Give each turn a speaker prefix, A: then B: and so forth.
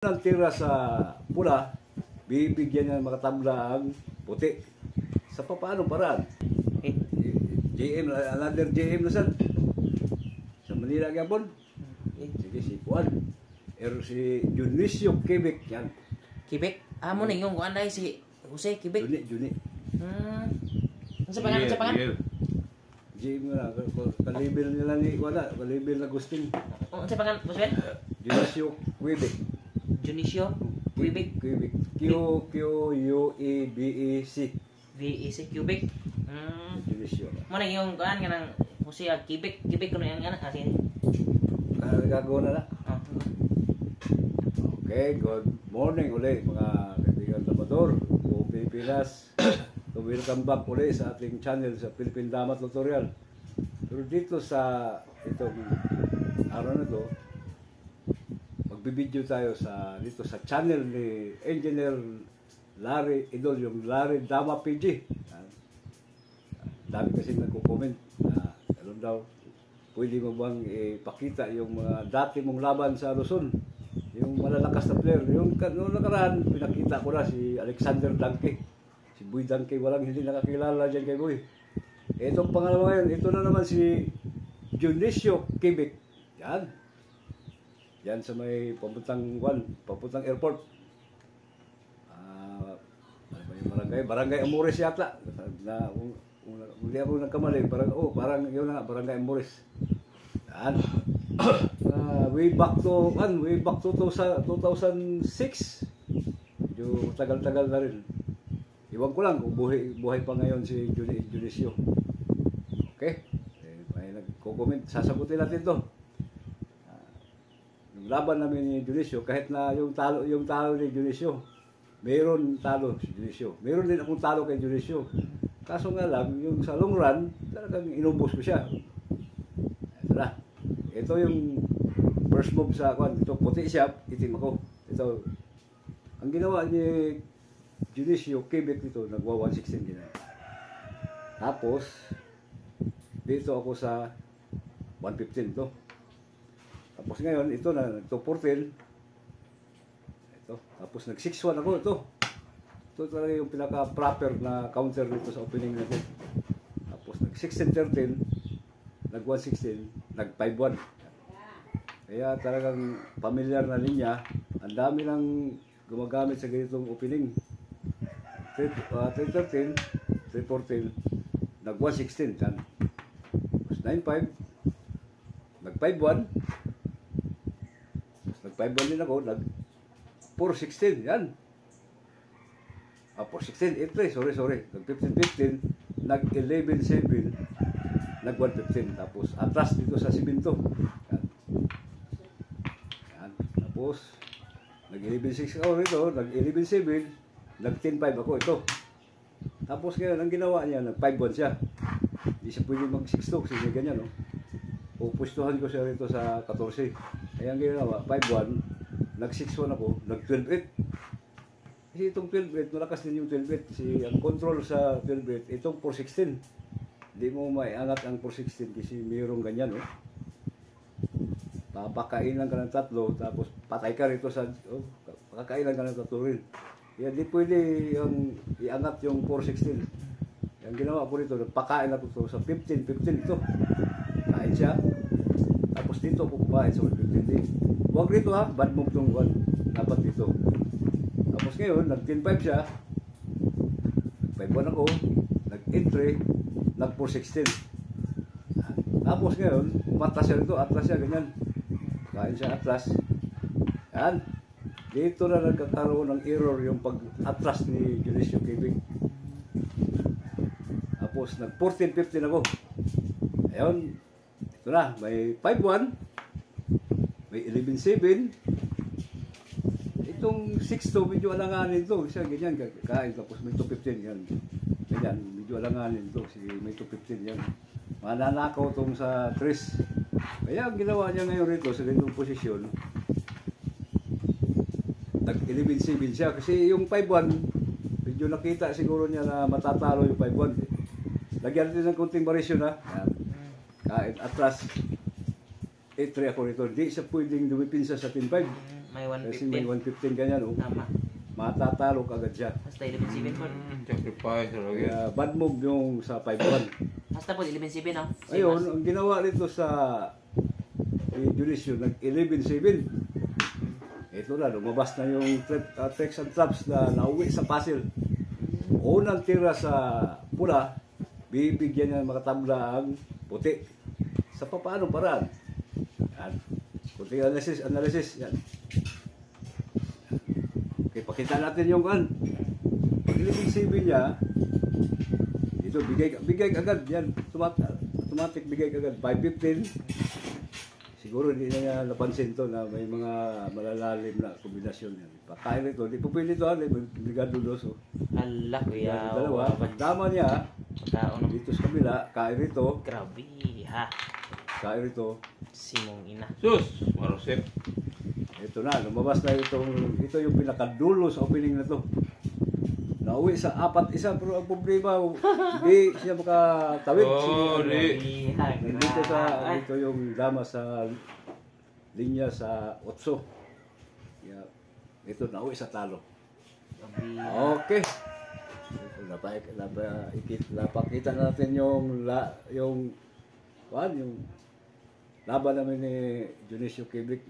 A: Ang tira sa pula, bibigyan niya ng mga tabla ang puti. Sa paano paraan? JM, another JM na saan? Sa Manila Gabon? Sige, si Puan. Si Junicio Quebec yan.
B: Quebec? Mo na yung kuan dahil si Jose Quebec?
A: Juni.
B: Ano sa pangalan? Sa pangalan?
A: JM na, kalibel nila ni wala, kalibel na Agustin.
B: Ano sa pangalan? Bossman?
A: Junicio Quebec.
B: Junicio Quebec?
A: Quebec. Q-U-E-B-E-C.
B: V-E-C Quebec?
A: Junicio.
B: Mo na yung kuan nga ng Jose Quebec? Quebec ko na yung anak kasi.
A: Gagawa na na. Okay, good morning ulit mga kaibigan Labrador o Pilipinas. So welcome back ulit sa ating channel sa Philippine Dama Tutorial. Pero dito sa itong araw na to, magbibideo tayo dito sa channel ni Engineer Larry Idol, yung Larry Dama PG. Dami kasi nagko-comment na ano daw, pwede mo bang ipakita yung mga dati mong laban sa Luzon? Yung malalakas na player. Yung nakaraan, pinakita ko na si Alexander Danke. Si Boy Danke, walang hindi nakakilala dyan kay Boy. Itong pangalawa ngayon, ito na naman si Junicio Quebec. Yan. Yan sa may papuntang airport. Ano ba yung barangay? Barangay Amores yata. Hindi ako nagkamali. Parang yun na nga, Barangay Amores. Yan. Way back to 2006. Medyo tagal-tagal na rin. Iwan ko lang kung buhay pa ngayon si Junicio. Okay? May nagko-comment. Sasagutin natin to. Yung laban namin ni Junicio, kahit na yung talo ni Junicio, mayroon talo si Junicio. Mayroon din akong talo kay Junicio. Kaso nga lang, yung sa long run, talagang inubos ko siya. Ito na. Ito yung first move sa kwan. Ito puti siya, itim ako. Ito, ang ginawa ni Junicio Quebec dito, nagwa 116 din. Tapos, dito ako sa 115 to. Tapos ngayon, ito na, ito 14. Ito, tapos nag 6-1 ako, ito. Ito talaga yung pinaka-proper na counter dito sa opening na ito. Tapos nag 16-13, nag 116, nag 5-1. Kaya talagang familiar na linya. Ang dami nang gumagamit sa ganitong opening. 313, 314, nag 116. Tapos 9-5, nag 5-1. Nag 5-1 din ako, nag 4-16. Yan. 4-16, 8-3, sorry. Nag 15-15, nag 11-7, nag 1-15. Tapos atras dito sa Siminto. Tapos, nag-11-6 ako rito, nag-11-7, nag-10-5 ako ito. Tapos ngayon, ang ginawa niya, nag-5-1 siya. Hindi siya pwede mag-6-2 kasi may ganyan, no? Pupustuhan ko siya rito sa 14. Kaya ang ginawa, 5-1, nag-6-1 ako, nag-12-8. Kasi itong 12-8, malakas din yung 12-8. Kasi ang control sa 12-8, itong 4-16. Hindi mo maiangat ang 4-16 kasi mayroong ganyan, no? Papakainan ka ng tatlo, tapos patay ka rito sa, pakakainan ka ng tatlo rin. Kaya di pwede yung iangat yung 416. Yung ginawa ko rito, nagpakain ako to sa 15 ito. Kain siya. Tapos dito ako kumain sa 15 din. Huwag rito ha, bad move tong one. Dapat dito. Tapos ngayon, nag-10-5 siya. Nag-5-1 ako. Nag-8-3. Nag-416. Tapos ngayon, umatras siya rito, atras siya, ganyan. Kain siya atras. Yan. Dito na nagkakaroon ng error yung pag-atras ni Junicio Quebec. Tapos nag-14-15 ako. Ayun. Ito na. May 5-1. May 11-7. Itong 6-2, medyo alanganin ito. Siya ganyan. Kain. Tapos may 2-15 yan. Ganyan. Medyo alanganin ito. May 2-15 yan. Mananakaw itong sa 3. Kaya ang ginawa niya ngayon rito sa ganitong posisyon, nag-11-7 siya. Kasi yung 5-1, medyo nakita siguro niya na matatalo yung 5-1. Lagyan natin ng konting variation ha. Kain atras. 8-3 ako rito. Hindi siya pwedeng dumipinsa sa 10-5.
B: May
A: Kasi may
B: 115.
A: 115 ganyan, oh.
B: Tama.
A: Matatalo kagad siya.
B: Basta 11-7 po.
C: Sacrifice talaga.
A: Kaya bad move yung sa 5-1.
B: Basta po 11-7 no? Same
A: Ayun,
B: as-
A: ang ginawa nito sa Judisio, nag-11-7. Ito na, lumabas na yung Texan Traps na nauwi sa puzzle. Unang tira sa pula, bibigyan niya ng mga tabla ang puti. Sa paano paraan? Yan. Kunting analysis. Yan. Okay, pakita natin yung kan. Pag 11-7 niya, ito, bigay agad. Yan, automatic bigay agad. 5-15. Siguro hindi na niya napansin to na may mga malalalim na kombinasyon yan. Pakain ito, hindi po pwede ito, ligado doso.
B: Ala, kuya.
A: Dalawa, pagdama niya,
B: Pagkaon.
A: dito sa kabila, kain rito,
B: Grabe, ha.
A: kain rito.
B: Simong ina.
C: Sus! Marusip.
A: Ito na, lumabas na ito yung pinakadulo sa opening na to. Nauwi sa 4-1, pero ang problema, hindi siya makatawid.
C: Oh, di.
A: Nandito dito yung dama sa linya sa 8. Yeah. Ito, nauwi sa talo. Okay. Napakita natin yung laban namin ni Dionisio Quebec.